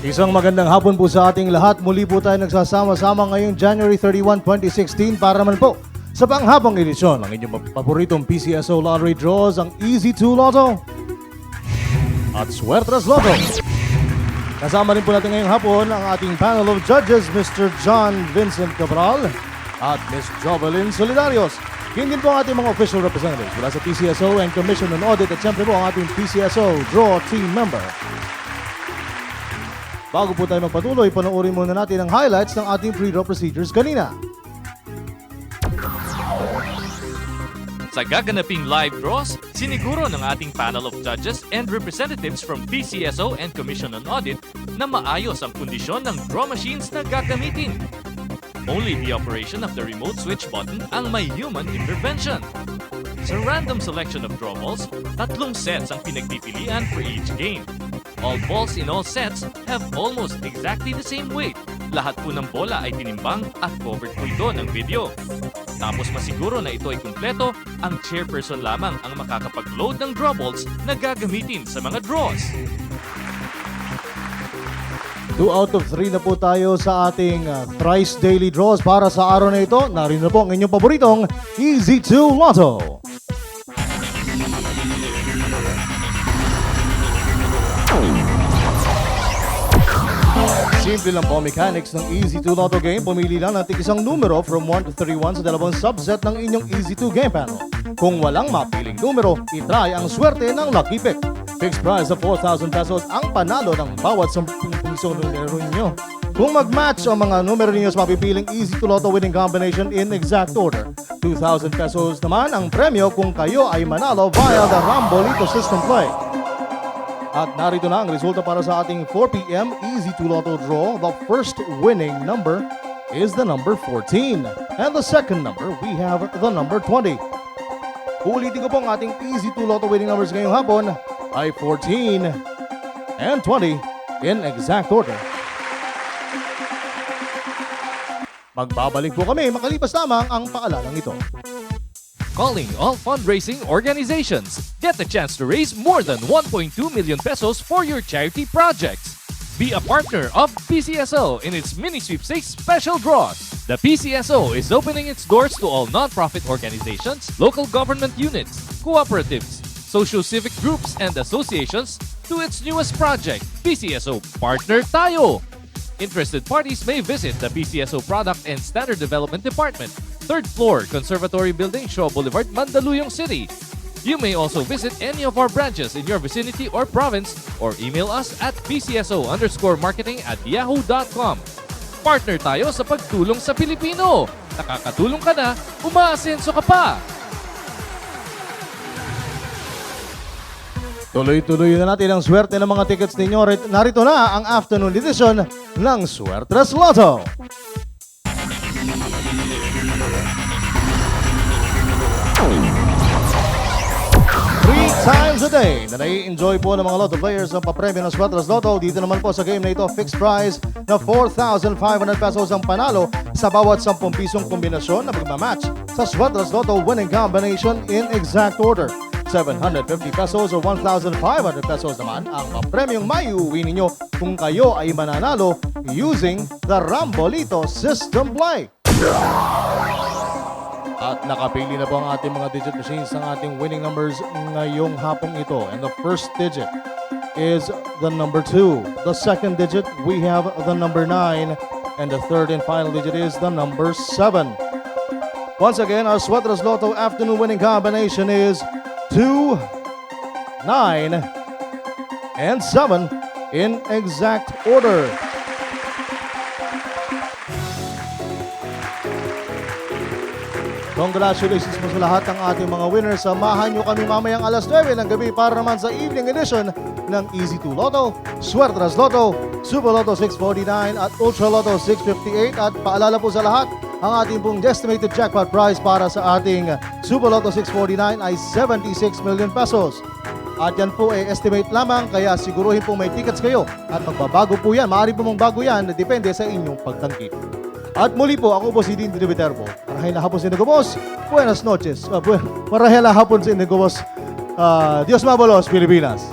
Isang magandang hapon po sa ating lahat. Muli po tayo nagsasama-sama ngayong January 31, 2016 para naman po sa panghabang edisyon ng inyong paboritong PCSO Lottery Draws, ang Easy 2 Lotto at Suertes Lotto. Kasama rin po natin ngayong hapon ang ating panel of judges, Mr. John Vincent Cabral at Ms. Jovelyn Solidarios. Yun din po ang ating mga official representatives mula sa PCSO and Commission on Audit at siyempre po ang ating PCSO Draw Team Member. Bago po tayo magpatuloy, panoorin muna natin ang highlights ng ating pre-draw procedures kanina. Sa gaganaping live draws, siniguro ng ating panel of judges and representatives from PCSO and Commission on Audit na maayos ang kondisyon ng draw machines na gagamitin. Only the operation of the remote switch button ang may human intervention. Sa random selection of draw balls, 3 sets ang pinagpipilian for each game. All balls in all sets have almost exactly the same weight. Lahat po ng bola ay tinimbang at covered po ito ng video. Tapos masiguro na ito ay kumpleto, ang chairperson lamang ang makakapag-load ng draw balls na gagamitin sa mga draws. 2 out of 3 na po tayo sa ating thrice daily draws para sa araw na ito. Narito na po ang inyong paboritong Easy 2 Lotto. Simple lang po ang mechanics ng Easy 2 Lotto game. Pumili lang ng tig-isang numero from 1 to 31 sa dalawang subset ng inyong Easy 2 game panel. Kung walang mapiling numero, itry ang swerte ng Lucky Pick. Fixed price of 4,000 pesos ang panalo ng bawat 10 piso ng numero ninyo. Kung mag-match ang mga numero ninyo sa mapipiling Easy 2 Lotto winning combination in exact order, 2,000 pesos naman ang premyo kung kayo ay manalo via the Rambolito system play. At narito na ang resulta para sa ating 4 p.m. Easy 2 Lotto draw. The first winning number is the number 14. And the second number, we have the number 20. Ulitin ko po ang ating Easy 2 Lotto winning numbers ngayong hapon ay 14 and 20 in exact order. Magbabalik po kami makalipas lamang ang paalalang ito. Calling all fundraising organizations. Get the chance to raise more than 1.2 million pesos for your charity projects. Be a partner of PCSO in its mini sweepstakes special draws. The PCSO is opening its doors to all non-profit organizations, local government units, cooperatives, socio-civic groups, and associations to its newest project, PCSO Partner Tayo. Interested parties may visit the PCSO Product and Standard Development Department, 3rd floor, Conservatory Building, Shaw Boulevard, Mandaluyong City. You may also visit any of our branches in your vicinity or province or email us at pcso_marketing@yahoo.com. Partner tayo sa pagtulong sa Pilipino. Nakakatulong ka na, umaasenso ka pa. Tuloy-tuloy na natin ang swerte ng mga tickets ninyo. Narito na ang afternoon edition ng Suertes Lotto. 3 times a day na nai-enjoy po ng mga Lotto players ang papremyo ng Suertes Lotto. Dito naman po sa game na ito, fixed prize na 4,500 pesos ang panalo sa bawat 10 pisong kombinasyon na magmamatch sa Suertes Lotto winning combination in exact order. 750 pesos o 1,500 pesos naman ang papremyong maiuwi ninyo kung kayo ay mananalo using the Rambolito system play. At nakapili na po ang ating mga digit machines ng ating winning numbers ngayong hapong ito. And the first digit is the number 2. The second digit, we have the number 9. And the third and final digit is the number 7. Once again, our Suertes Lotto afternoon winning combination is 2, 9, and 7 in exact order. Congratulations po sa lahat ng ating mga winners. Samahan nyo kami mamayang alas 9 ng gabi para naman sa evening edition ng Easy 2 Lotto, Suertes Lotto, Super Lotto 649 at Ultra Lotto 658. At paalala po sa lahat, ang ating pong estimated jackpot prize para sa ating Super Lotto 649 ay 76 million pesos. At yan po ay estimate lamang, kaya siguruhin po may tickets kayo. At magbabago po yan, maaari po mong bago yan, depende sa inyong pagtangkip. At muli po, ako po si Dean Viterbo. Marahil na hapon sa Inagobos. Buenas noches. Marahil na hapon sa Inagobos. Dios mabalos, Pilipinas.